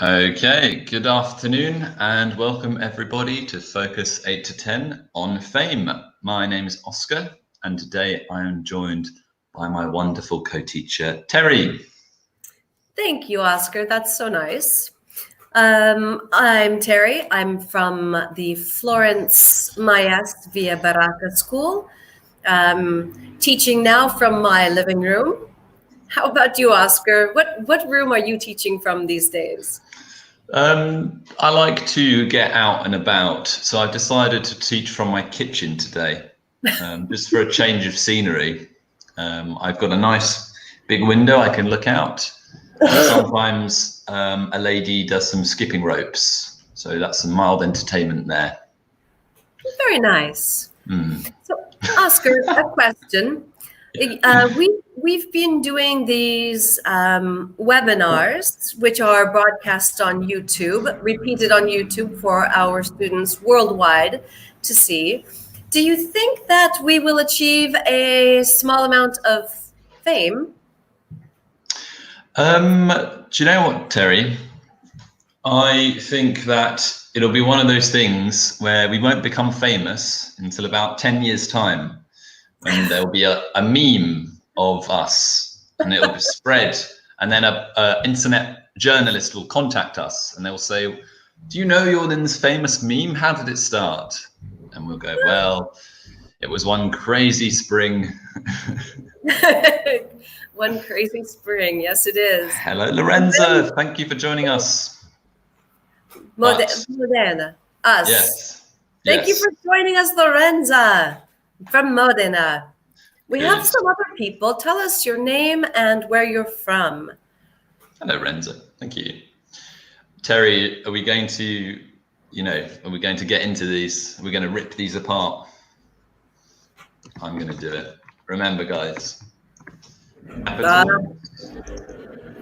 Okay, good afternoon and welcome everybody to Focus 8 to 10 on Fame. My name is Oscar and today I am joined by my wonderful co-teacher, Terry. Thank you, Oscar. That's so nice. I'm Terry. I'm from the Florence Maest Via Baracca School, teaching now from my living room. How about you, Oscar? What room are you teaching from these days? I like to get out and about, so I've decided to teach from my kitchen today, just for a change of scenery. I've got a nice big window I can look out. Sometimes a lady does some skipping ropes, so that's some mild entertainment there. Very nice. So, Oscar, a question. We've been doing these webinars, which are broadcast on YouTube, repeated on YouTube for our students worldwide to see. Do you think that we will achieve a small amount of fame? Do you know what, Terry? I think that it'll be one of those things where we won't become famous until about 10 years' time, when there'll be a meme of us and it'll be spread, and then a internet journalist will contact us and they'll say, do you know you're in this famous meme? How did it start? And we'll go, well, it was one crazy spring. One crazy spring, yes it is. Hello, Lorenza, thank you for joining us. Modena, us. Yes. Thank you for joining us, Lorenza, from Modena. We have some other people. Tell us your name and where you're from. Hello, Renza. Thank you. Terry, are we going to, are we going to get into these? Are we going to rip these apart? I'm going to do it. Remember, guys.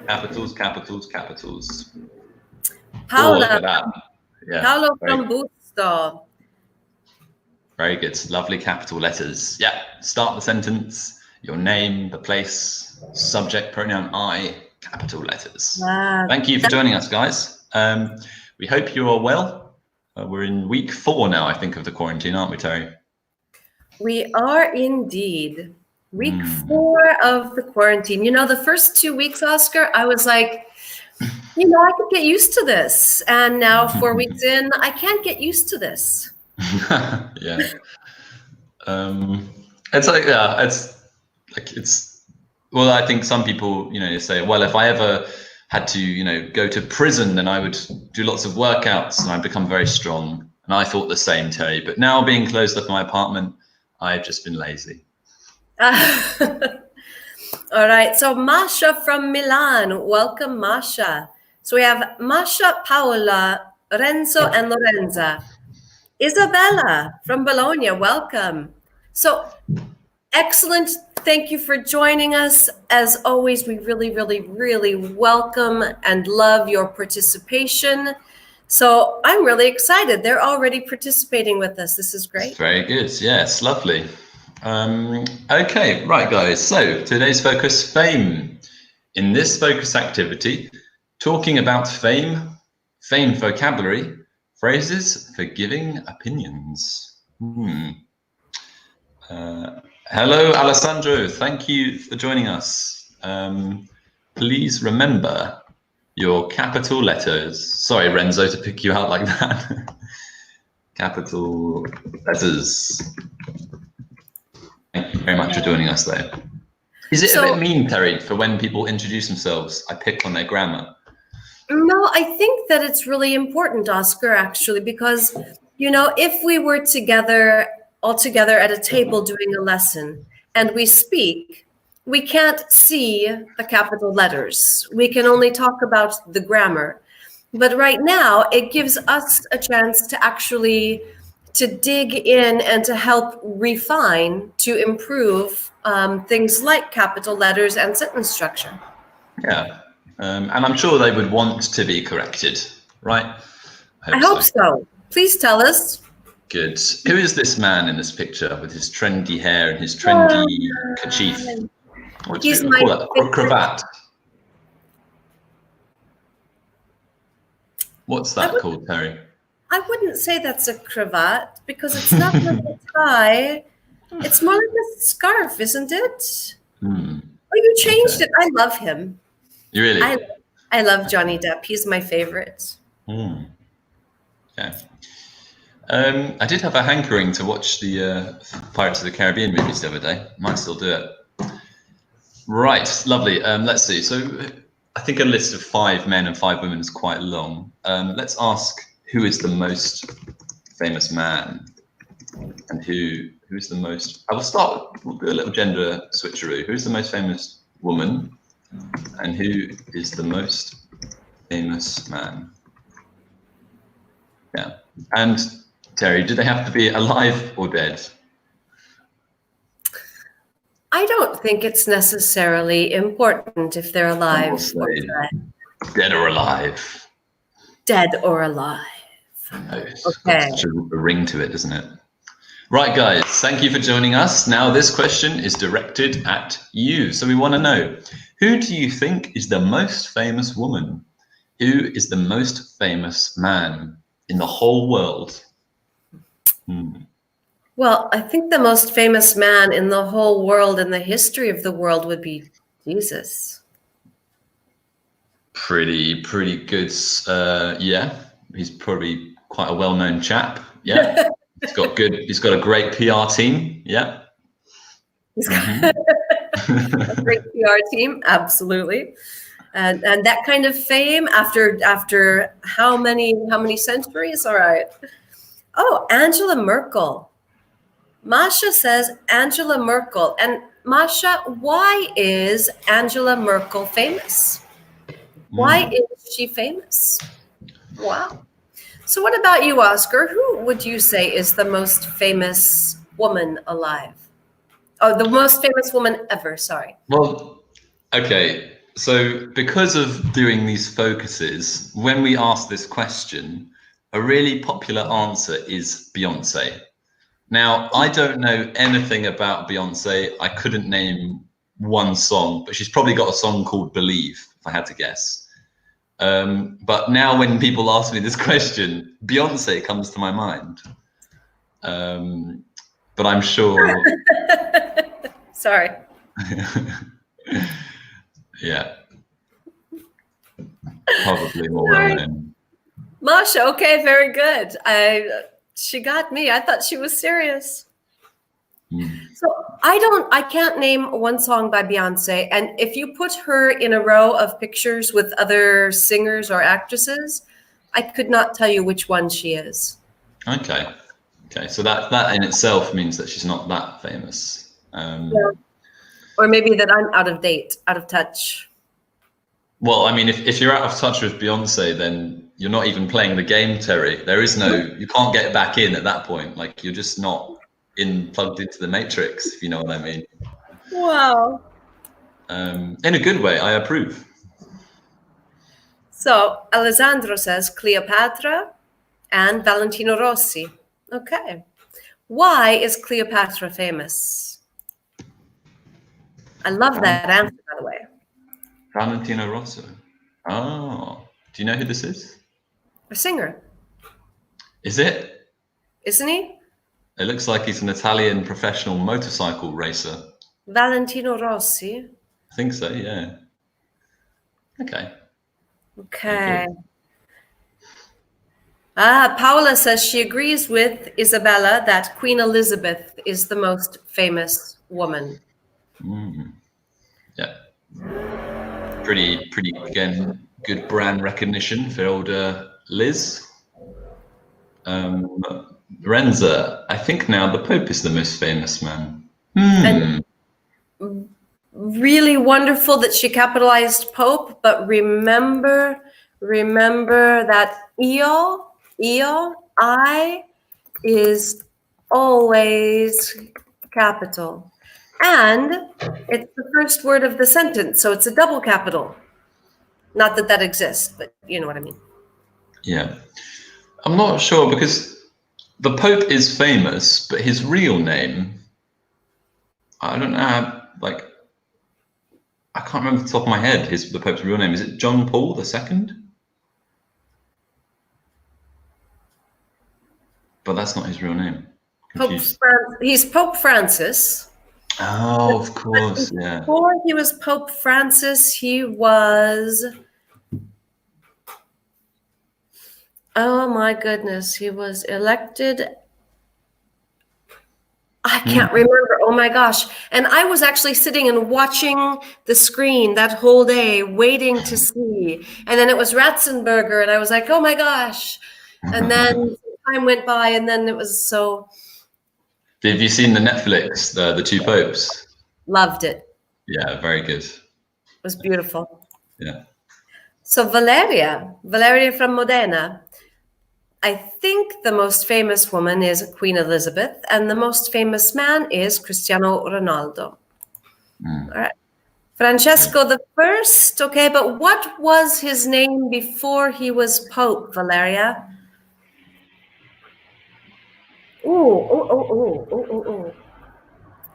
Capitals, capitals, capitals. Paolo, look at that. Yeah, Paolo from Busto. Very good. Lovely capital letters. Yeah. Start the sentence, your name, the place, subject, pronoun I, capital letters. Thank you for joining us, guys. We hope you are well. We're in week 4 now, I think, of the quarantine, aren't we, Terry? We are indeed. Week 4 of the quarantine. The first 2 weeks, Oscar, I was like, I could get used to this. And now 4 weeks in, I can't get used to this. Yeah. Well, I think some people, say, well, if I ever had to, go to prison, then I would do lots of workouts and I'd become very strong. And I thought the same, Terry. But now being closed up in my apartment, I've just been lazy. All right. So Masha from Milan. Welcome, Masha. So we have Masha, Paola, Renzo, and Lorenza. Isabella from Bologna. Welcome. So excellent. Thank you for joining us. As always, we really, really, really welcome and love your participation. So I'm really excited. They're already participating with us. This is great. Very good. Yes, lovely. Okay, right, guys. So today's focus, fame. In this focus activity, talking about fame vocabulary, phrases for giving opinions. Hello, Alessandro. Thank you for joining us. Please remember your capital letters. Sorry, Renzo, to pick you out like that. Capital letters. Thank you very much for joining us, though. Is it a bit mean, Terry, for when people introduce themselves, I pick on their grammar? No, I think that it's really important, Oscar, actually, because, if we were all together at a table doing a lesson and we speak, we can't see the capital letters. We can only talk about the grammar. But right now, it gives us a chance to actually to dig in and to help refine, to improve things like capital letters and sentence structure. Yeah, and I'm sure they would want to be corrected, right? I hope so. Please tell us. Good. Who is this man in this picture with his trendy hair and his trendy kerchief? What do you call that? Cravat. What's I that would called, Terry? I wouldn't say that's a cravat because it's not like a tie. It's more like a scarf, isn't it? Hmm. Oh, you changed Okay. it. I love him. You I really? I love Johnny Depp. He's my favorite. Hmm. Okay. I did have a hankering to watch the Pirates of the Caribbean movies the other day. Might still do it. Right, lovely. Let's see. So I think a list of 5 men and 5 women is quite long. Let's ask who is the most famous man and who is the most. I will start. We'll do a little gender switcheroo. Who is the most famous woman and who is the most famous man? Yeah. And Terry, do they have to be alive or dead? I don't think it's necessarily important if they're Some will alive or say dead. dead or alive. Dead or alive. No, it's got Okay. such a ring to it, doesn't it? Right, guys, thank you for joining us. Now, this question is directed at you. So we want to know, who do you think is the most famous woman? Who is the most famous man in the whole world? Well, I think the most famous man in the whole world, in the history of the world, would be Jesus. Pretty good. Yeah, he's probably quite a well-known chap. Yeah, He's got a great PR team. Yeah. He's got a great PR team, absolutely. And that kind of fame after how many centuries? All right. Oh, Angela Merkel. Masha says Angela Merkel. And Masha, why is Angela Merkel famous? Why is she famous? Wow. So what about you, Oscar? Who would you say is the most famous woman alive? Oh, the most famous woman ever, sorry. Well, okay. So because of doing these focuses, when we ask this question, a really popular answer is Beyonce. Now, I don't know anything about Beyonce. I couldn't name one song, but she's probably got a song called Believe, if I had to guess. But now when people ask me this question, Beyonce comes to my mind. But I'm sure. Sorry. Yeah. Probably more well known. Masha, okay, very good. She got me. I thought she was serious. So I can't name one song by Beyonce. And if you put her in a row of pictures with other singers or actresses, I could not tell you which one she is. Okay. Okay. So that in itself means that she's not that famous. Yeah. Or maybe that I'm out of date, out of touch. Well, I mean, if you're out of touch with Beyonce, then you're not even playing the game, Terry. There is no, you can't get back in at that point. Like you're just not plugged into the matrix, if you know what I mean. Wow. In a good way, I approve. So Alessandro says Cleopatra and Valentino Rossi. Okay. Why is Cleopatra famous? I love that answer, by the way. Valentino Rossi. Oh, do you know who this is? A singer. Is it? Isn't he? It looks like he's an Italian professional motorcycle racer. Valentino Rossi. I think so, yeah. Okay. Okay. Paula says she agrees with Isabella that Queen Elizabeth is the most famous woman. Yeah. Pretty again, good brand recognition for old Liz. Renza, I think now the Pope is the most famous man. And really wonderful that she capitalized Pope, but remember that I is always capital. And it's the first word of the sentence, so it's a double capital. Not that exists, but you know what I mean. Yeah. I'm not sure because the Pope is famous, but his real name, I don't know, like, I can't remember off the top of my head the Pope's real name. Is it John Paul II? but that's not his real name. He's Pope Francis. Oh, of course, yeah. Before he was Pope Francis, he was, oh my goodness, he was elected. I can't remember. Oh my gosh. And I was actually sitting and watching the screen that whole day, waiting to see. And then it was Ratzenberger, and I was like, oh my gosh. And then time went by, and then it was so. Have you seen the Netflix, the Two Popes? Loved it. Yeah, very good. It was beautiful. Yeah. So Valeria from Modena. I think the most famous woman is Queen Elizabeth, and the most famous man is Cristiano Ronaldo. All right. Francesco the First. Okay, but what was his name before he was Pope, Valeria?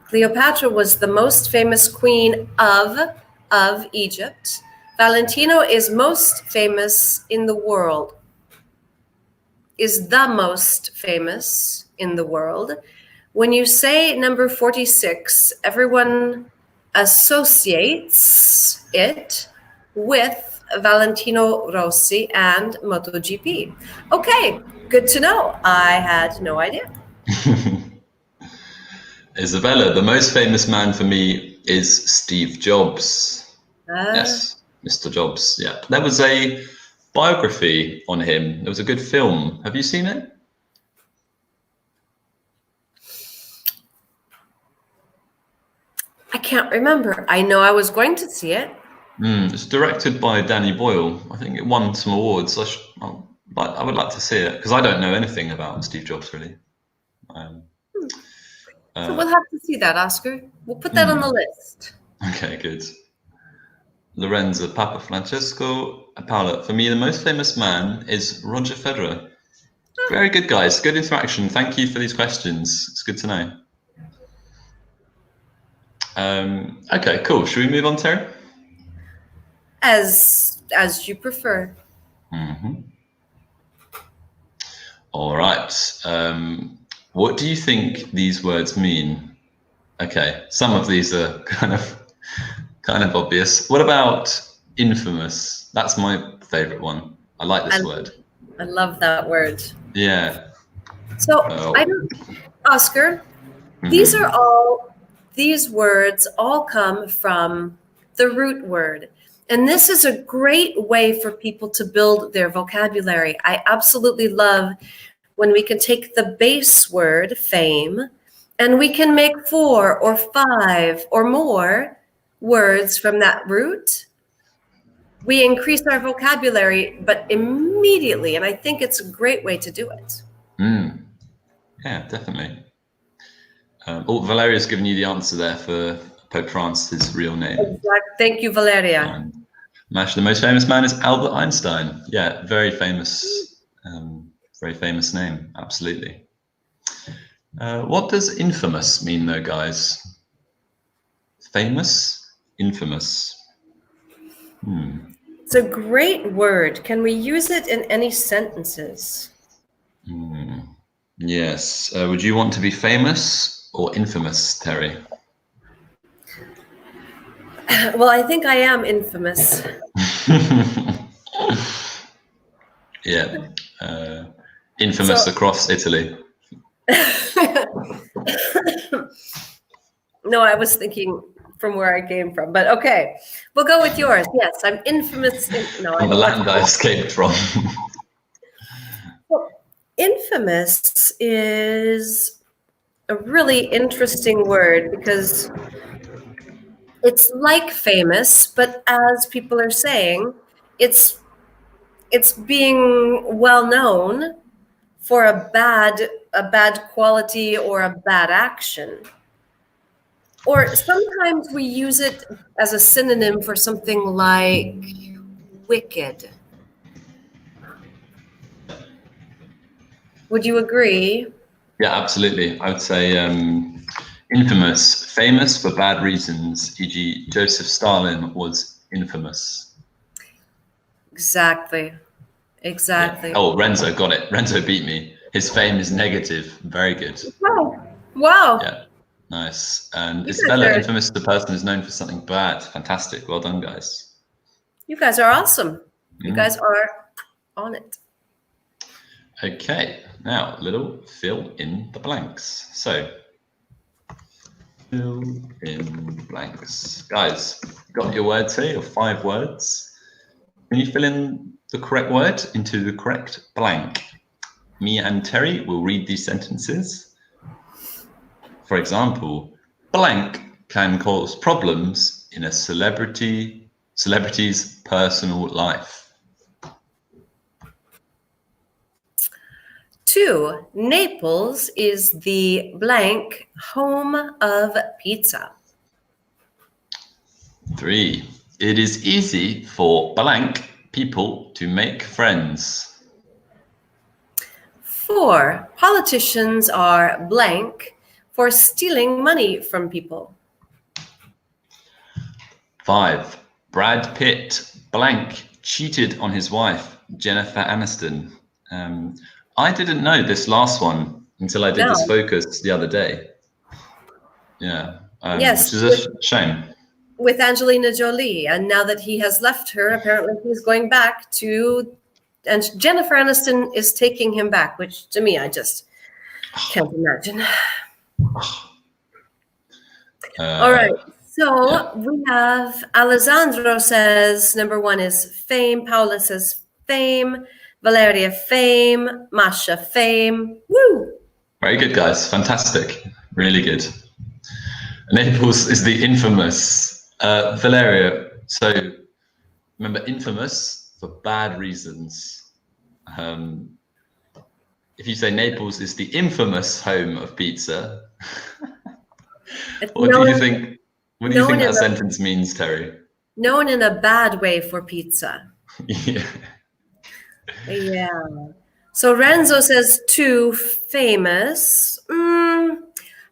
Cleopatra was the most famous queen of Egypt. Valentino is most famous in the world. Is the most famous in the world. When you say number 46, everyone associates it with Valentino Rossi and MotoGP. Okay, good to know. I had no idea. Isabella, the most famous man for me is Steve Jobs. Yes, Mr. Jobs. Yeah, there was a biography on him. There was a good film. Have you seen it? I can't remember. I know I was going to see it. It's directed by Danny Boyle. I think it won some awards. I would like to see it because I don't know anything about Steve Jobs really. So we'll have to see that, Oscar. We'll put that on the list. Okay, good. Lorenzo, Papa Francesco, Paola. For me, the most famous man is Roger Federer. Very good, guys. Good interaction. Thank you for these questions. It's good to know. Okay, cool. Should we move on, Terry? As you prefer. All right. What do you think these words mean? Okay, some of these are kind of obvious. What about infamous? That's my favorite one. I like this word. I love that word. Yeah. So Oscar, these words all come from the root word. And this is a great way for people to build their vocabulary. I absolutely love when we can take the base word, fame, and we can make 4 or 5 or more words from that root. We increase our vocabulary, but immediately, and I think it's a great way to do it. Yeah, definitely. Valeria's given you the answer there for Pope Francis' real name. Exactly. Thank you, Valeria. Mash, the most famous man is Albert Einstein. Yeah, very famous name. Absolutely. What does infamous mean, though, guys? Famous, infamous. It's a great word. Can we use it in any sentences? Yes. Would you want to be famous or infamous, Terry? Well, I think I am infamous. Yeah. Infamous across Italy. No, I was thinking from where I came from, but okay, we'll go with yours. Yes, I'm infamous. The land I escaped from. Well, infamous is a really interesting word because it's like famous, but as people are saying, it's being well known for a bad quality or a bad action. Or sometimes we use it as a synonym for something like wicked. Would you agree? Yeah, absolutely. I would say infamous, famous for bad reasons, e.g. Joseph Stalin was infamous. Exactly. Yeah. Oh, Renzo got it. Renzo beat me. His fame is negative. Very good. Wow. Wow. Yeah, nice. And You guys Isabella, are, infamous, the person who's known for something bad. Fantastic. Well done, guys. you guys are awesome. You guys are on it. Okay, now little fill in the blanks. So, fill in blanks. Guys, got your words here, your 5 words. Can you fill in the correct word into the correct blank? Me and Terry will read these sentences. For example, blank can cause problems in a celebrity's personal life. 2, Naples is the blank home of pizza. 3, it is easy for blank people to make friends. 4, politicians are blank for stealing money from people. 5, Brad Pitt blank cheated on his wife, Jennifer Aniston. I didn't know this last one until I did this focus the other day. Yeah, Yes, which is a shame. With Angelina Jolie, and now that he has left her, apparently he's going back to, and Jennifer Aniston is taking him back, which to me, I just can't imagine. All right, so we have Alessandro says number 1 is fame, Paula says fame, Valeria fame, Masha fame. Woo! Very good, guys. Fantastic. Really good. Naples is the infamous Valeria. So remember, infamous for bad reasons. If you say Naples is the infamous home of pizza, what do you think? What do you think that sentence means, Terry? Known in a bad way for pizza. Yeah. Yeah. So Renzo says 2, famous.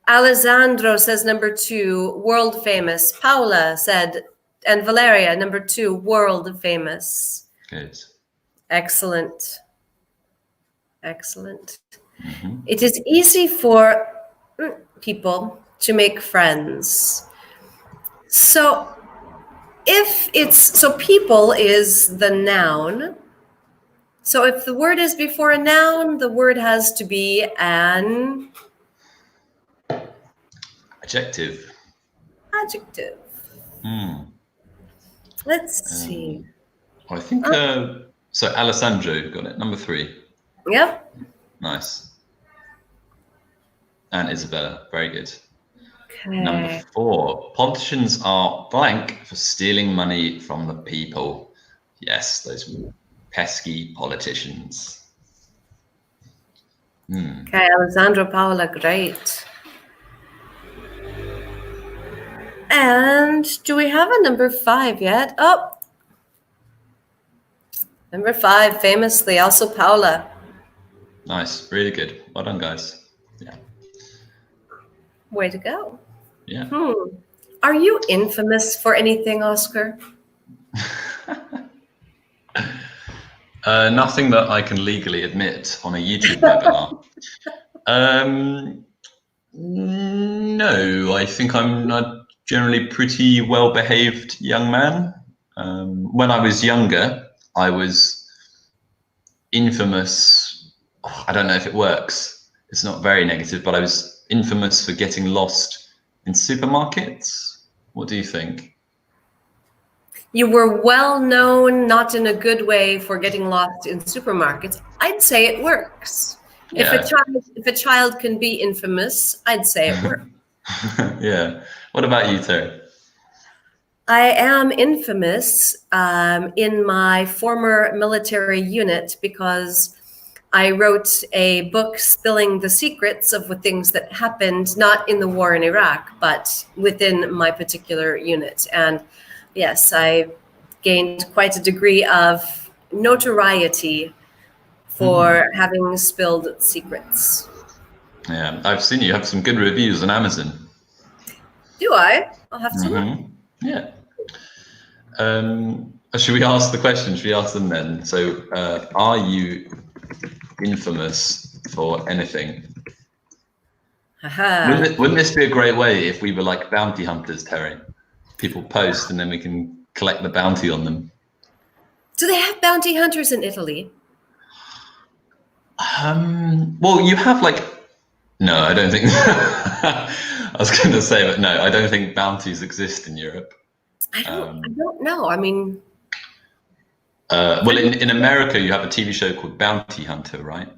Alessandro says number 2, world famous. Paula said, and Valeria, number 2, world famous. Good. Excellent. Excellent. It is easy for people to make friends. So people is the noun. So if the word is before a noun, the word has to be an adjective. Adjective. Let's see. I think so. Alessandro got it. Number 3. Yep. Nice. And Isabella, very good. Okay. Number 4. Politicians are blank for stealing money from the people. Yes, those pesky politicians. Okay, Alessandro, Paola, great. And do we have a number 5 yet? Oh, number 5, famously, also Paola. Nice, really good. Well done, guys. Yeah. Way to go. Yeah. Are you infamous for anything, Oscar? Nothing that I can legally admit on a YouTube webinar. No, I think I'm a generally pretty well-behaved young man. When I was younger, I was infamous. I don't know if it works. It's not very negative, but I was infamous for getting lost in supermarkets. What do you think? You were well known, not in a good way, for getting lost in supermarkets. I'd say it works. Yeah. If a child can be infamous, I'd say it works. Yeah. What about you, Terry? I am infamous in my former military unit because I wrote a book spilling the secrets of what things that happened, not in the war in Iraq, but within my particular unit. And yes, I gained quite a degree of notoriety for having spilled secrets. Yeah, I've seen you have some good reviews on Amazon. Do I? I'll have to look. Yeah. Should we ask the question? Should we ask them then? So, are you infamous for anything. Haha. Wouldn't this be a great way if we were like bounty hunters, Terry? People post and then we can collect the bounty on them. Do they have bounty hunters in Italy? Well, you have like, no, I don't think, I was going to say, but no, I don't think bounties exist in Europe. I don't know. I mean, well, in America, you have a TV show called Bounty Hunter, right?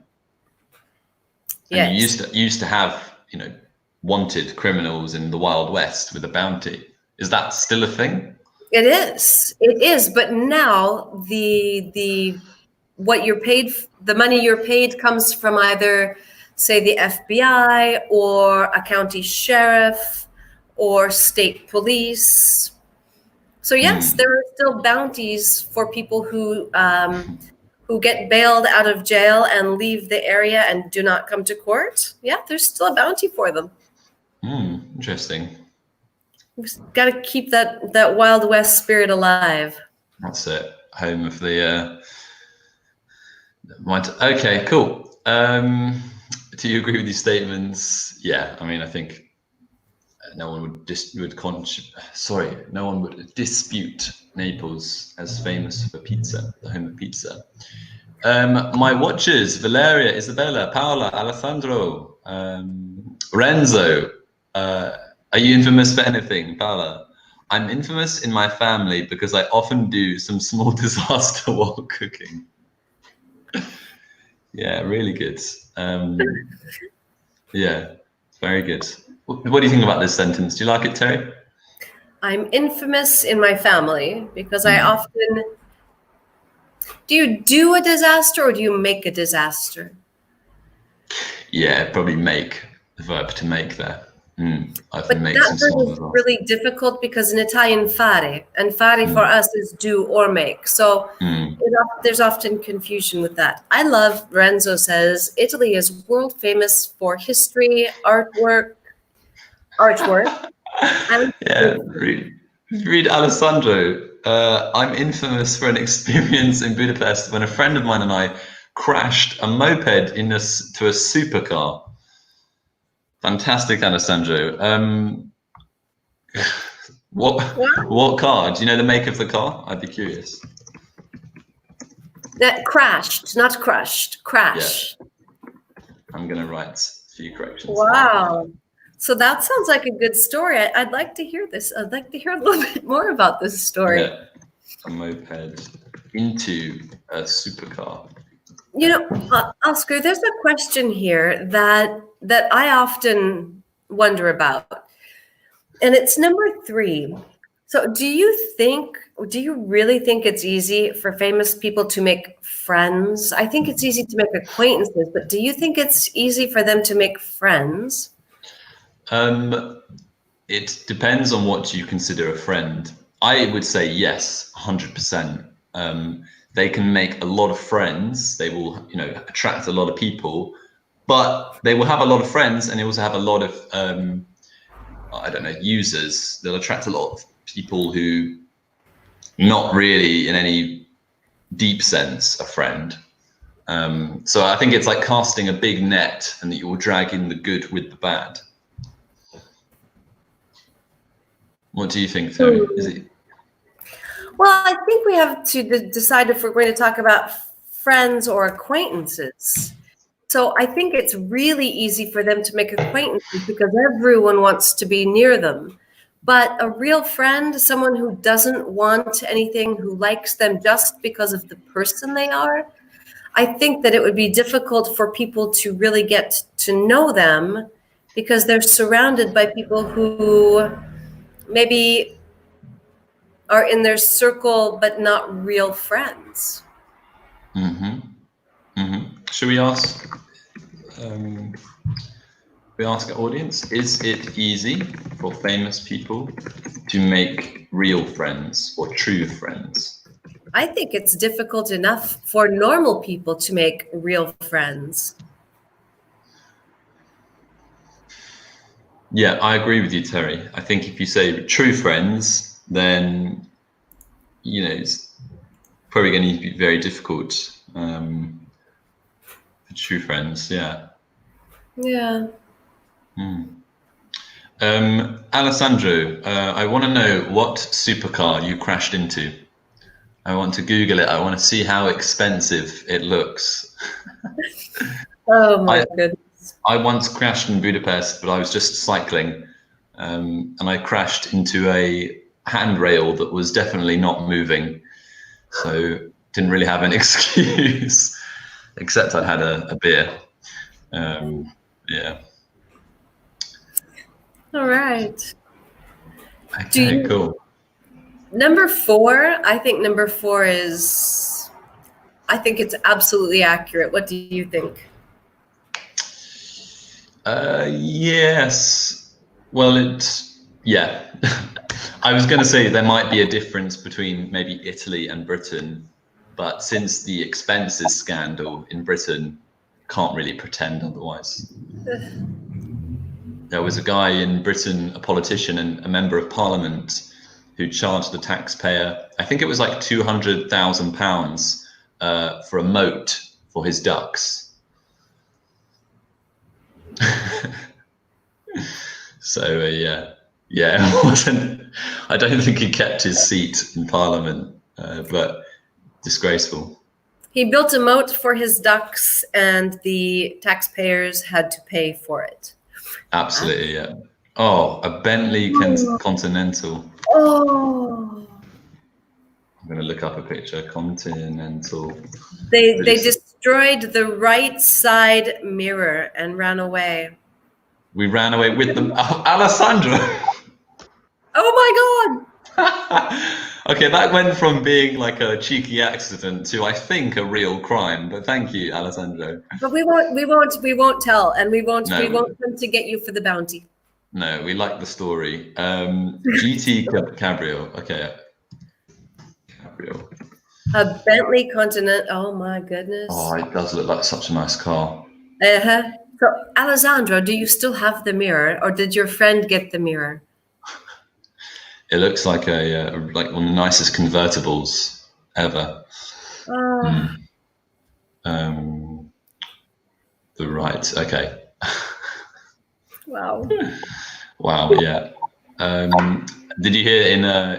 And yes. you used to have, you know, wanted criminals in the Wild West with a bounty. Is that still a thing? It is. It is. But now the what you're paid, the money you're paid comes from either, say, the FBI or a county sheriff or state police. So yes, there are still bounties for people who get bailed out of jail and leave the area and do not come to court. Yeah, there's still a bounty for them. Interesting. We've got to keep that Wild West spirit alive. That's it. Home of the. Okay, cool. Do you agree with these statements? Yeah, I mean, I think no one would dispute Naples as famous for pizza, the home of pizza. My watchers: Valeria, Isabella, Paola, Alessandro, Renzo. Are you infamous for anything, Paola? I'm infamous in my family because I often do some small disaster while cooking. Yeah, really good. Yeah, very good. What do you think about this sentence? Do you like it, Terry? I'm infamous in my family because I often... Do you do a disaster or do you make a disaster? Yeah, probably make, the verb to make there. But that verb is really difficult because in Italian fare, and fare for us is do or make. So there's often confusion with that. I love, Renzo says, Italy is world famous for history, artwork. Yeah, read Alessandro. I'm infamous for an experience in Budapest when a friend of mine and I crashed a moped to a supercar. Fantastic, Alessandro. What car? Do you know the make of the car? I'd be curious. That crashed, not crushed. Crash. Yeah. I'm going to write a few corrections. Wow. So that sounds like a good story. I'd like to hear this. I'd like to hear a little bit more about this story. Yeah. A moped into a supercar. You know, Oscar, there's a question here that I often wonder about. And it's number 3. So do you really think it's easy for famous people to make friends? I think it's easy to make acquaintances, but do you think it's easy for them to make friends? It depends on what you consider a friend. I would say yes, 100%. They can make a lot of friends. They will, you know, attract a lot of people, but they will have a lot of friends, and they also have a lot of, I don't know, users. They'll attract a lot of people who, not really in any deep sense, a friend. So I think it's like casting a big net, and that you will drag in the good with the bad. What do you think, Terry? Is it? Well, I think we have to decide if we're going to talk about friends or acquaintances. So I think it's really easy for them to make acquaintances because everyone wants to be near them. But a real friend, someone who doesn't want anything, who likes them just because of the person they are, I think that it would be difficult for people to really get to know them because they're surrounded by people who maybe are in their circle, but not real friends. Should we ask? We ask our audience: is it easy for famous people to make real friends or true friends? I think it's difficult enough for normal people to make real friends. Yeah, I agree with you, Terry. I think if you say true friends, then, you know, it's probably going to be very difficult True friends, yeah. Yeah. Alessandro, I want to know what supercar you crashed into. I want to Google it. I want to see how expensive it looks. Oh my I goodness. I once crashed in Budapest, but I was just cycling, and I crashed into a handrail that was definitely not moving. So didn't really have an excuse, except I'd had a beer. Yeah. All right. Do Okay, you cool. number four? I think number four is. I think it's absolutely accurate. What do you think? Yes. Well, yeah. I was going to say there might be a difference between maybe Italy and Britain, but since the expenses scandal in Britain, can't really pretend otherwise. There was a guy in Britain, a politician and a member of parliament, who charged the taxpayer, I think it was like £200,000 for a moat for his ducks. So yeah, it wasn't. I don't think he kept his seat in Parliament, but disgraceful. He built a moat for his ducks, and the taxpayers had to pay for it. Absolutely, yeah. Oh, a Bentley Continental. Oh. I'm going to look up a picture. Continental. They destroyed the right side mirror and ran away. We ran away with them. Oh, Alessandro. Oh my God! Okay, that went from being like a cheeky accident to, I think, a real crime. But thank you, Alessandro. But we won't tell, and we won't No, come to get you for the bounty. no, we like the story. GT Cabrio. Okay, Cabrio. A Bentley Continental. Oh my goodness. Oh, it does look like such a nice car. Uh-huh. So, Alessandro, do you still have the mirror, or did your friend get the mirror? It looks like like one of the nicest convertibles ever. The right. Okay. Wow. Wow. Yeah. Did you hear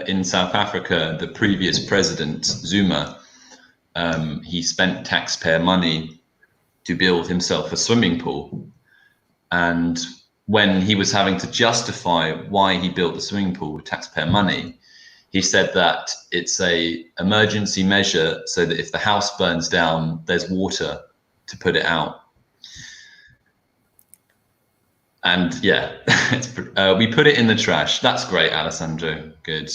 in South Africa, the previous president Zuma, he spent taxpayer money to build himself a swimming pool, and when he was having to justify why he built the swimming pool with taxpayer money, he said that it's a emergency measure so that if the house burns down, there's water to put it out. And yeah, we put it in the trash. That's great, Alessandro. Good.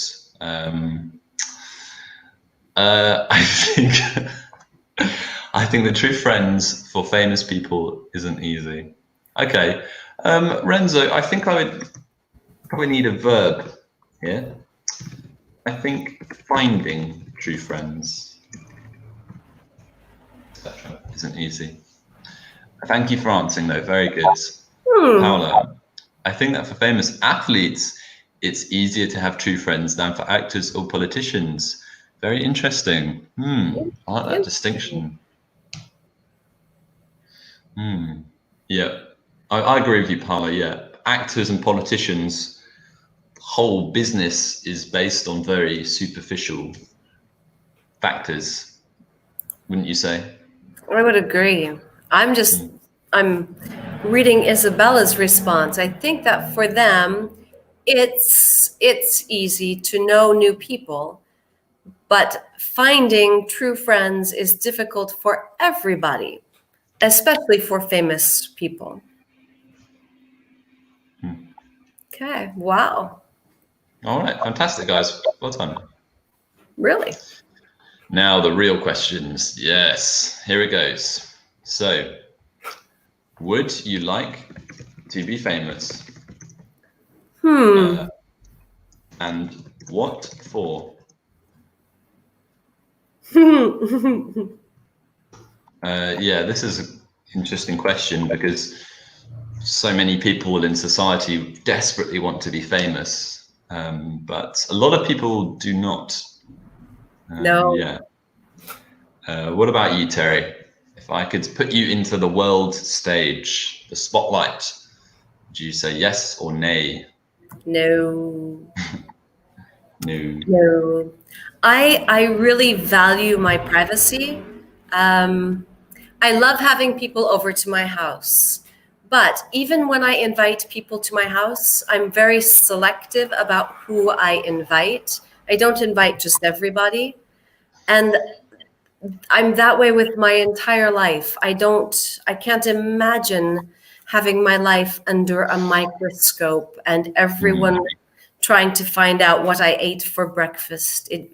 I think I think the true friends for famous people isn't easy. Okay, Renzo, I think I would probably need a verb here. I think finding true friends, etc., isn't easy. Thank you for answering, though. Very good. Paula, I think that for famous athletes, it's easier to have true friends than for actors or politicians. Very interesting. I like that distinction. Yeah, I agree with you, Paula. Yeah, actors and politicians, whole business is based on very superficial factors, wouldn't you say? I would agree. I'm reading Isabella's response. I think that for them, it's easy to know new people, but finding true friends is difficult for everybody, especially for famous people. Okay. Wow. All right, fantastic, guys. Well done. Really? Now the real questions. Yes, here it goes. So, would you like to be famous? And what for? Yeah, this is an interesting question because so many people in society desperately want to be famous, but a lot of people do not. No. Yeah. What about you, Terry? If I could put you into the world stage, the spotlight, would you say yes or nay? No. No. No. I really value my privacy. I love having people over to my house. But even when I invite people to my house, I'm very selective about who I invite. I don't invite just everybody. And I'm that way with my entire life. I can't imagine having my life under a microscope and everyone trying to find out what I ate for breakfast. It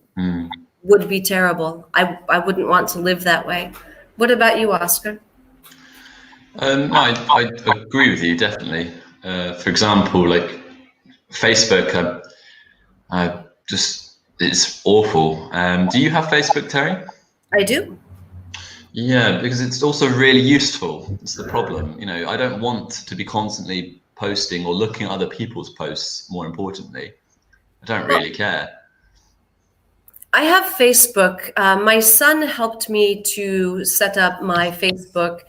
would be terrible. I wouldn't want to live that way. What about you, Oscar? I agree with you, definitely. For example, like Facebook, I just, it's awful. Do you have Facebook, Terry? I do. Yeah, because it's also really useful. It's the problem. You know, I don't want to be constantly posting or looking at other people's posts, more importantly. I don't Well, really care. I have Facebook. My son helped me to set up my Facebook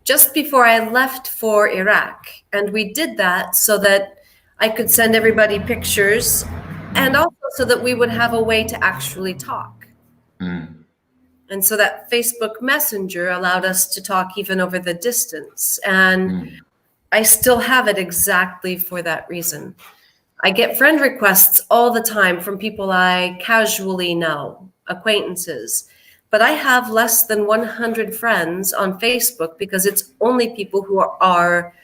just before I left for Iraq. And we did that so that I could send everybody pictures and also so that we would have a way to actually talk. And so that Facebook Messenger allowed us to talk even over the distance. And I still have it exactly for that reason. I get friend requests all the time from people I casually know, acquaintances. But I have less than 100 friends on Facebook because it's only people who are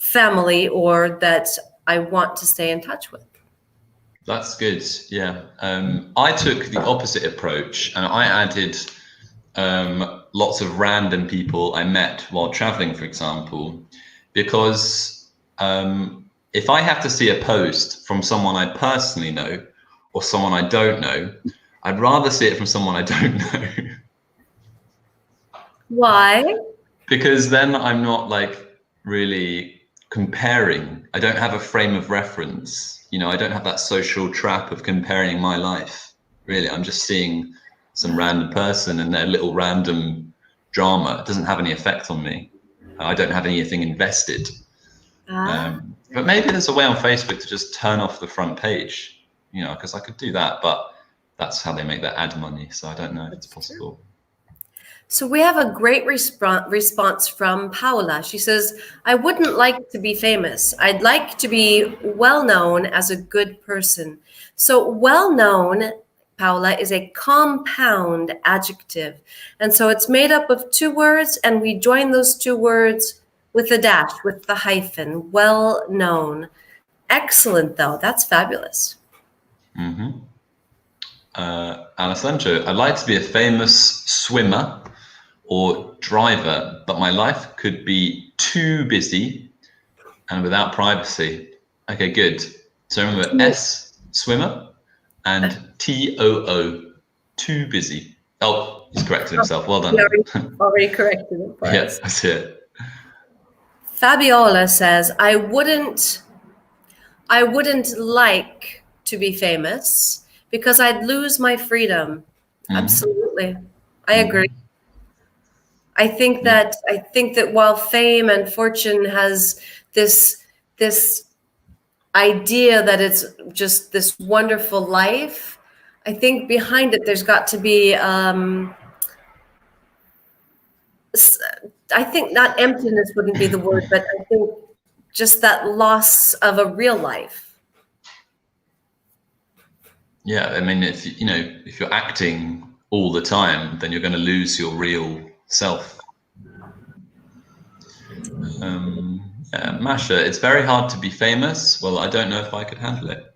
family or that I want to stay in touch with. That's good. Yeah. I took the opposite approach and I added lots of random people I met while traveling, for example, because if I have to see a post from someone I personally know or someone I don't know, I'd rather see it from someone I don't know. Why? Because then I'm not like really comparing. I don't have a frame of reference. You know, I don't have that social trap of comparing my life. Really, I'm just seeing some random person and their little random drama. It doesn't have any effect on me. I don't have anything invested. But maybe there's a way on Facebook to just turn off the front page, you know, because I could do that, but that's how they make their ad money. So I don't know if it's possible. So we have a great response from Paula. She says, I wouldn't like to be famous. I'd like to be well known as a good person. So well known, Paula, is a compound adjective. And so it's made up of two words, and we join those two words with a dash, with the hyphen, well known. Excellent, though. That's fabulous. Alessandro, I'd like to be a famous swimmer or driver, but my life could be too busy and without privacy. Okay, good. So remember S, swimmer, and TOO, too busy. Oh, he's corrected himself. Well done. Already corrected it for us. Yeah, that's it. Fabiola says, I wouldn't like to be famous because I'd lose my freedom. Absolutely. I agree. I think that while fame and fortune has this idea that it's just this wonderful life, I think behind it there's got to be I think not emptiness wouldn't be the word, but I think just that loss of a real life. Yeah, I mean, if you're acting all the time, then you're going to lose your real self. Yeah, Masha, it's very hard to be famous. Well, I don't know if I could handle it.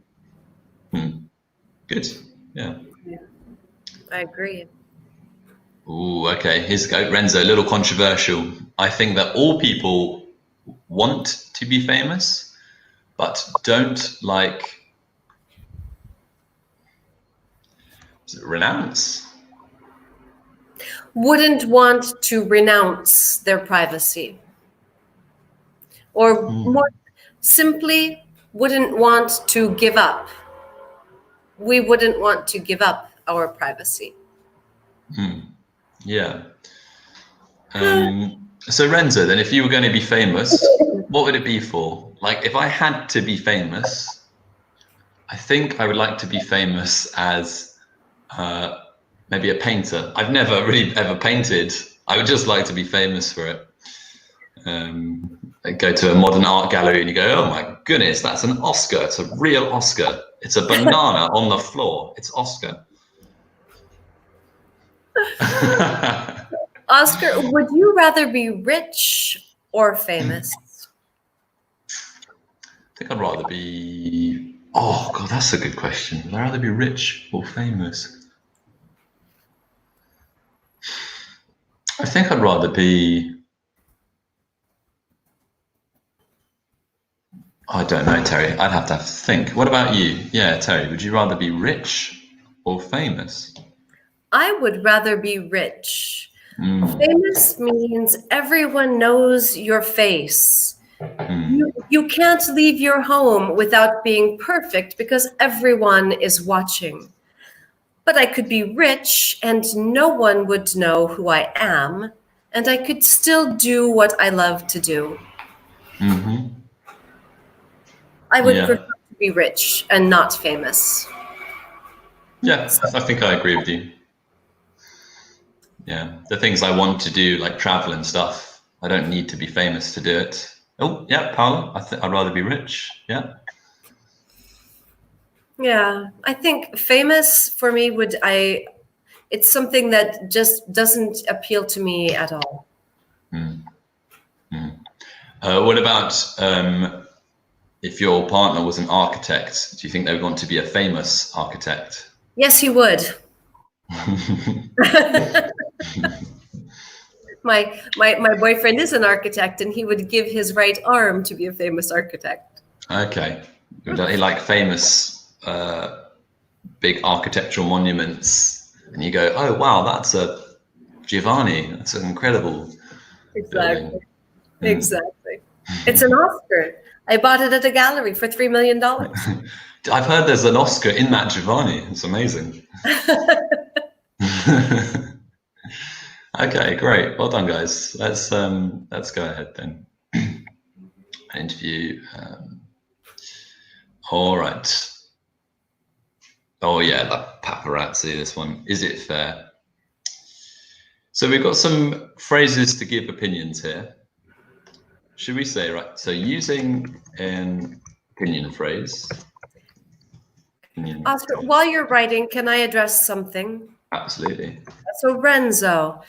Good. Yeah. I agree. Ooh, okay. Here's Renzo, a little controversial. I think that all people want to be famous, but don't like renounce. Wouldn't want to renounce their privacy. Or more simply, wouldn't want to give up. We wouldn't want to give up our privacy. Yeah. So Renzo, then, if you were going to be famous, what would it be for? Like, if I had to be famous, I think I would like to be famous as maybe a painter. I've never really ever painted. I would just like to be famous for it. Go to a modern art gallery and you go, oh my goodness, that's an Oscar. It's a real Oscar. It's a banana on the floor. It's Oscar. Oscar, would you rather be rich or famous? I think I'd rather be, oh God, that's a good question. Would I rather be rich or famous? I think I'd rather be, I don't know, Terry. I'd have to think. What about you? Yeah, Terry, would you rather be rich or famous? I would rather be rich. Famous means everyone knows your face. You can't leave your home without being perfect because everyone is watching. But I could be rich and no one would know who I am, and I could still do what I love to do. I would prefer to be rich and not famous. Yeah, I think I agree with you. Yeah, the things I want to do, like travel and stuff, I don't need to be famous to do it. Oh, yeah, Paula, I'd rather be rich. Yeah. Yeah, I think famous for me it's something that just doesn't appeal to me at all. What about if your partner was an architect? Do you think they would want to be a famous architect? Yes, he would. My boyfriend is an architect, and he would give his right arm to be a famous architect. Okay. Would he like famous big architectural monuments? And you go, oh, wow, that's a Giovanni. That's an incredible Exactly. building. Exactly. It's an Oscar. I bought it at a gallery for $3 million. I've heard there's an Oscar in that Giovanni. It's amazing. Okay, great. Well done, guys. Let's go ahead then. Interview. All right. Oh yeah, the paparazzi. This one. Is it fair? So we've got some phrases to give opinions here. Should we say, right? So using an opinion phrase. Oscar, while you're writing, can I address something? Absolutely. So Renzo,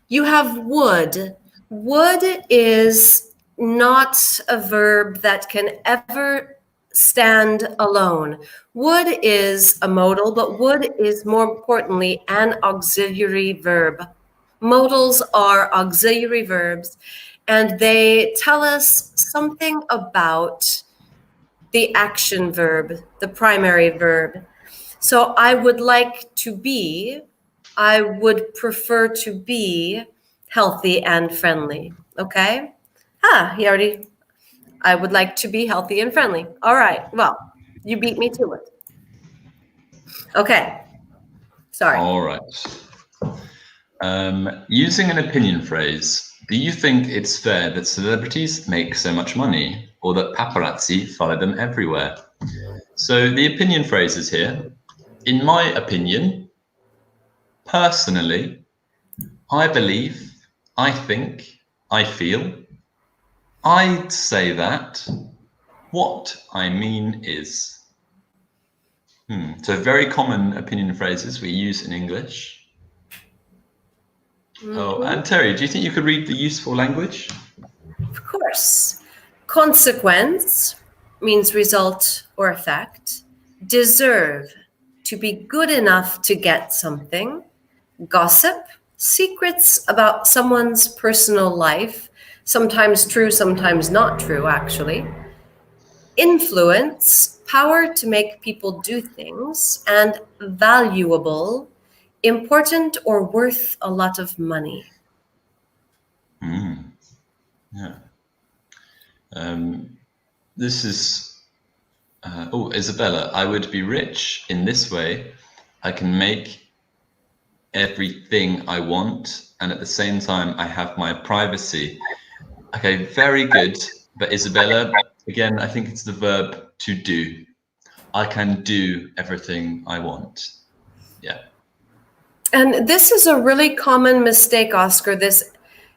you have would. Would is not a verb that can ever stand alone. Would is a modal, but would is more importantly an auxiliary verb. Modals are auxiliary verbs, and they tell us something about the action verb, the primary verb. So I would like to be, I would prefer to be healthy and friendly. Okay? I would like to be healthy and friendly. All right. Well, you beat me to it. Okay. Sorry. All right. Using an opinion phrase, do you think it's fair that celebrities make so much money or that paparazzi follow them everywhere? So the opinion phrase is here. In my opinion, personally, I believe, I think, I feel, I'd say that, what I mean is. So very common opinion phrases we use in English. Oh, and Terry, do you think you could read the useful language? Of course. Consequence means result or effect. Deserve, to be good enough to get something. Gossip, secrets about someone's personal life, sometimes true, sometimes not true, actually. Influence, power to make people do things. And valuable, important or worth a lot of money. Yeah. This is, Isabella, I would be rich in this way. I can make everything I want, and at the same time, I have my privacy. Okay, very good. But Isabella, again, I think it's the verb to do. I can do everything I want. Yeah. And this is a really common mistake, Oscar. This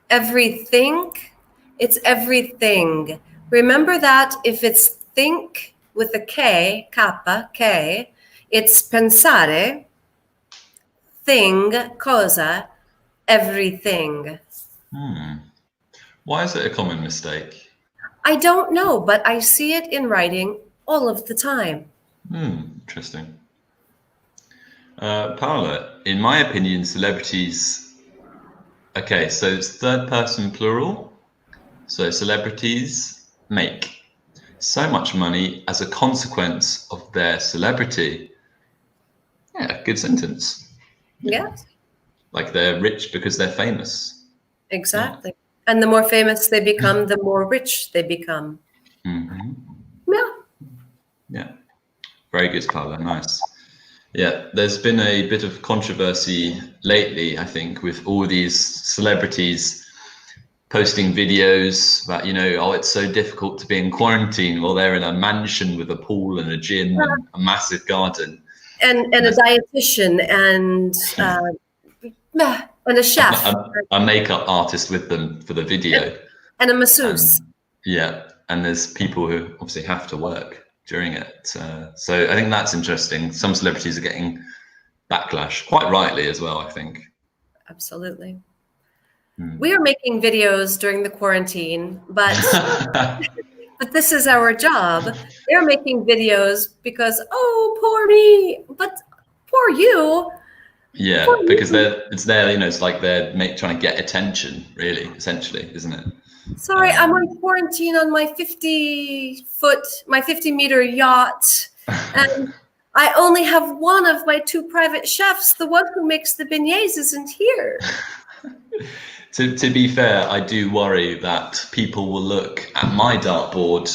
everything, it's everything. Remember that if it's think with a K, kappa, K, it's pensare, thing, cosa, everything. Why is it a common mistake? I don't know, but I see it in writing all of the time. Interesting. Paola, in my opinion, celebrities. Okay, so it's third person plural. So celebrities make so much money as a consequence of their celebrity. Yeah, good sentence. Yes, Like they're rich because they're famous. exactly. And the more famous they become, the more rich they become. Yeah. Yeah, very good, Paola. Nice. Yeah, there's been a bit of controversy lately, I think, with all these celebrities posting videos about, oh, it's so difficult to be in quarantine while they're in a mansion with a pool and a gym and a massive garden. And a dietitian and a chef. A makeup artist with them for the video. And a masseuse. Yeah, and there's people who obviously have to work during it. So I think that's interesting. Some celebrities are getting backlash, quite rightly as well, I think. Absolutely. We are making videos during the quarantine, but but this is our job. They're making videos because, oh, poor me, but poor you. Yeah, Poor because me. it's like they're trying to get attention, really, essentially, isn't it? Sorry, I'm on quarantine on my 50-meter yacht, and I only have one of my two private chefs. The one who makes the beignets isn't here. To be fair, I do worry that people will look at my dartboard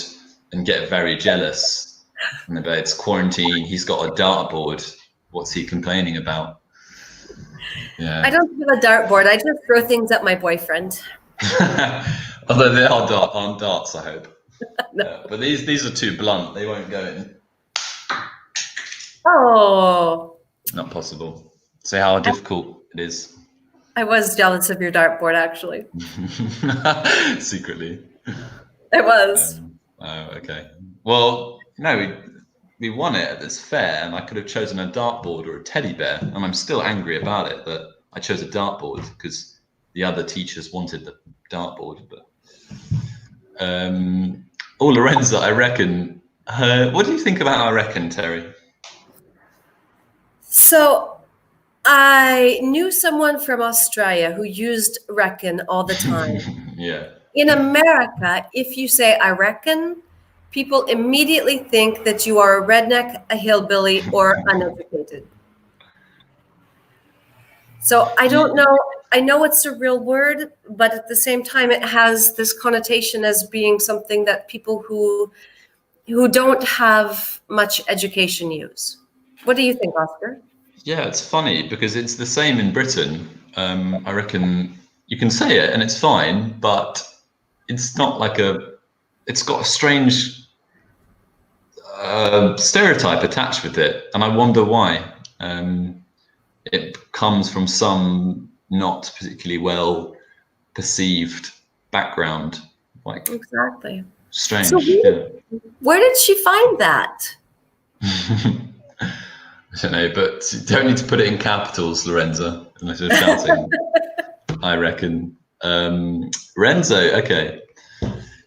and get very jealous. And it's quarantine, he's got a dartboard. What's he complaining about? Yeah. I don't have a dartboard. I just throw things at my boyfriend. Although they are on darts, I hope. No. But these are too blunt. They won't go in. Oh. Not possible. See how difficult it is. I was jealous of your dartboard, actually. Secretly. I was. Oh, okay. Well, no, we won it at this fair, and I could have chosen a dartboard or a teddy bear, and I'm still angry about it that I chose a dartboard because the other teachers wanted the dartboard. But Lorenza, I reckon. What do you think about I reckon, Terry? So I knew someone from Australia who used reckon all the time. Yeah. In America, if you say I reckon, people immediately think that you are a redneck, a hillbilly, or uneducated. So I don't know. I know it's a real word, but at the same time, it has this connotation as being something that people who don't have much education use. What do you think, Oscar? Yeah, it's funny because it's the same in Britain. I reckon you can say it and it's fine, but it's not like it's got a strange stereotype attached with it. And I wonder why. It comes from some not particularly well perceived background. Like Exactly. strange. So Yeah. where did she find that? I don't know, but you don't need to put it in capitals, Lorenza, unless you're shouting. I reckon. Renzo, okay.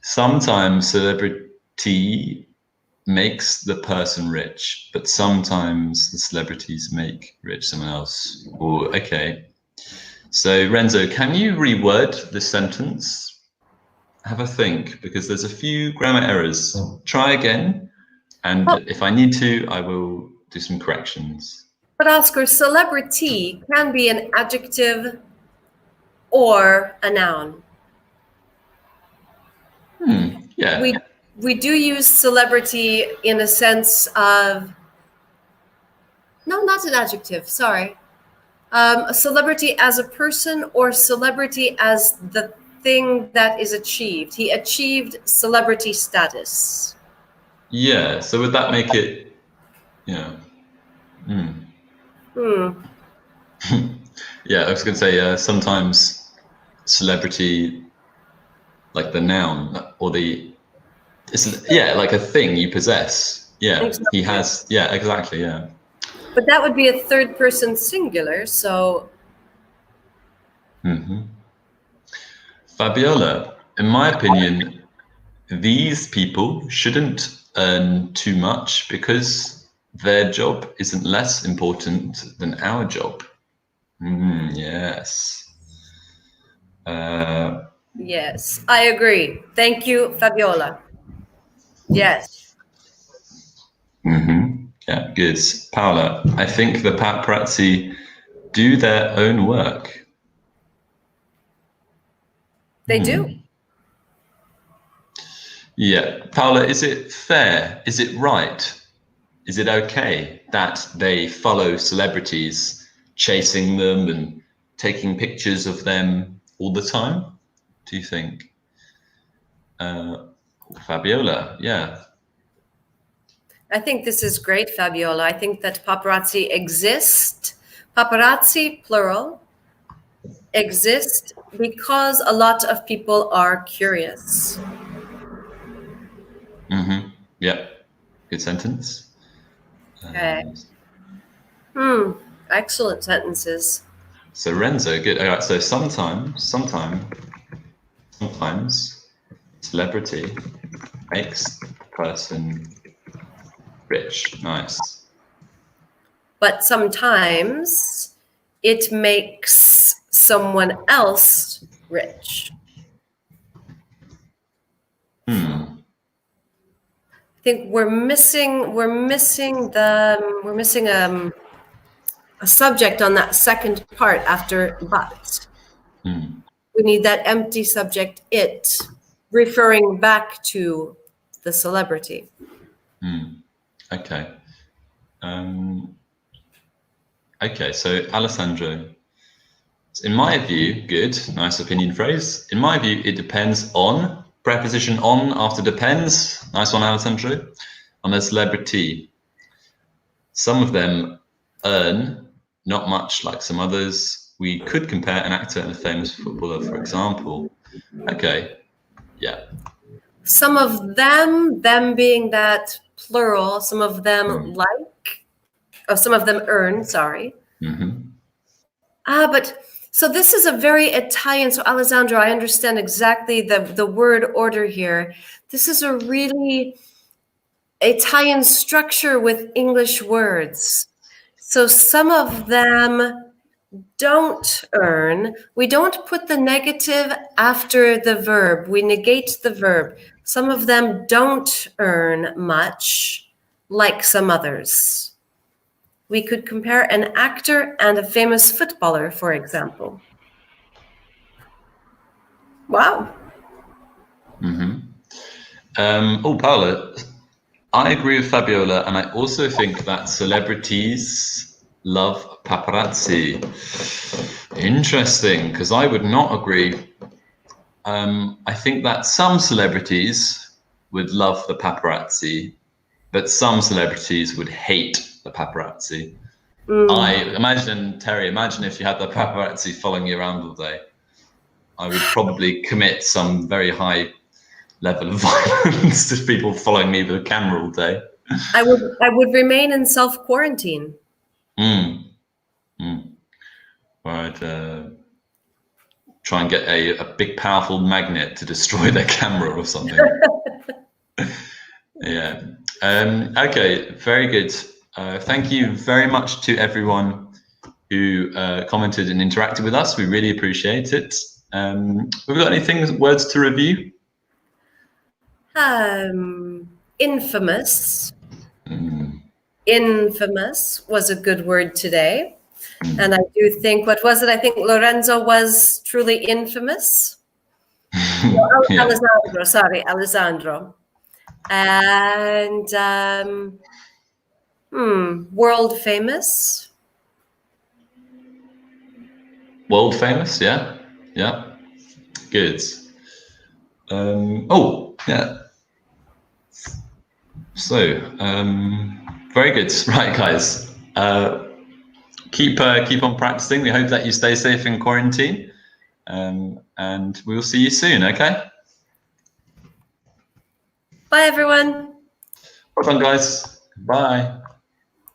Sometimes celebrity makes the person rich, but sometimes the celebrities make rich someone else. Oh, okay. So Renzo, can you reword this sentence? Have a think, because there's a few grammar errors. Try again, and if I need to, I will do some corrections. But Oscar, celebrity can be an adjective or a noun. Yeah. We do use celebrity in a sense of, no, not an adjective, sorry. A celebrity as a person or celebrity as the thing that is achieved. He achieved celebrity status. Yeah. So would that make it? Yeah. Hmm. Yeah. I was going to say sometimes celebrity, like the noun or yeah, like a thing you possess. Yeah. He Exactly. has. Yeah. Exactly. Yeah. But that would be a third person singular. So Fabiola, in my opinion, these people shouldn't earn too much because their job isn't less important than our job. Yes. yes, I agree. Thank you, Fabiola. Yes. Yeah, good. Paola, I think the paparazzi do their own work. They do. Yeah. Paola, is it fair? Is it right? Is it okay that they follow celebrities, chasing them and taking pictures of them all the time? Do you think? Fabiola, yeah. I think this is great, Fabiola. I think that paparazzi exist, paparazzi, plural, exist because a lot of people are curious. Yeah. Good sentence. Okay. Excellent sentences. So Renzo, good. All right. So sometimes celebrity makes the person rich. Nice. But sometimes it makes someone else rich. I think we're missing a subject on that second part after but. We need that empty subject it referring back to the celebrity. Okay. Okay. So Alessandro, in my view, good, nice opinion phrase. In my view, it depends on preposition on after depends. Nice one, Alessandro. On a celebrity. Some of them earn not much like some others. We could compare an actor and a famous footballer, for example. Okay, yeah. Some of them being that plural, some of them some of them earn, sorry. But so this is a very Italian. So Alessandro, I understand exactly the word order here. This is a really Italian structure with English words. So some of them don't earn. We don't put the negative after the verb. We negate the verb. Some of them don't earn much, like some others. We could compare an actor and a famous footballer, for example. Wow. Paola, I agree with Fabiola, and I also think that celebrities love paparazzi. Interesting, because I would not agree. I think that some celebrities would love the paparazzi, but some celebrities would hate the paparazzi. I imagine, Terry, imagine if you had the paparazzi following you around all day. I would probably commit some very high level of violence to people following me with a camera all day. I would remain in self-quarantine. Or I'd try and get a big, powerful magnet to destroy their camera or something. Yeah. Okay, very good. Thank you very much to everyone who commented and interacted with us. We really appreciate it. We've got anything, words to review? Infamous. Infamous was a good word today. And I do think, what was it? I think Lorenzo was truly infamous. Yeah. Alessandro, sorry, Alessandro. And world famous. World famous, yeah, yeah, good. Oh, yeah. So, very good. Right, guys. Keep on practicing. We hope that you stay safe in quarantine, and we'll see you soon. Okay. Bye, everyone. Well done, guys. Bye.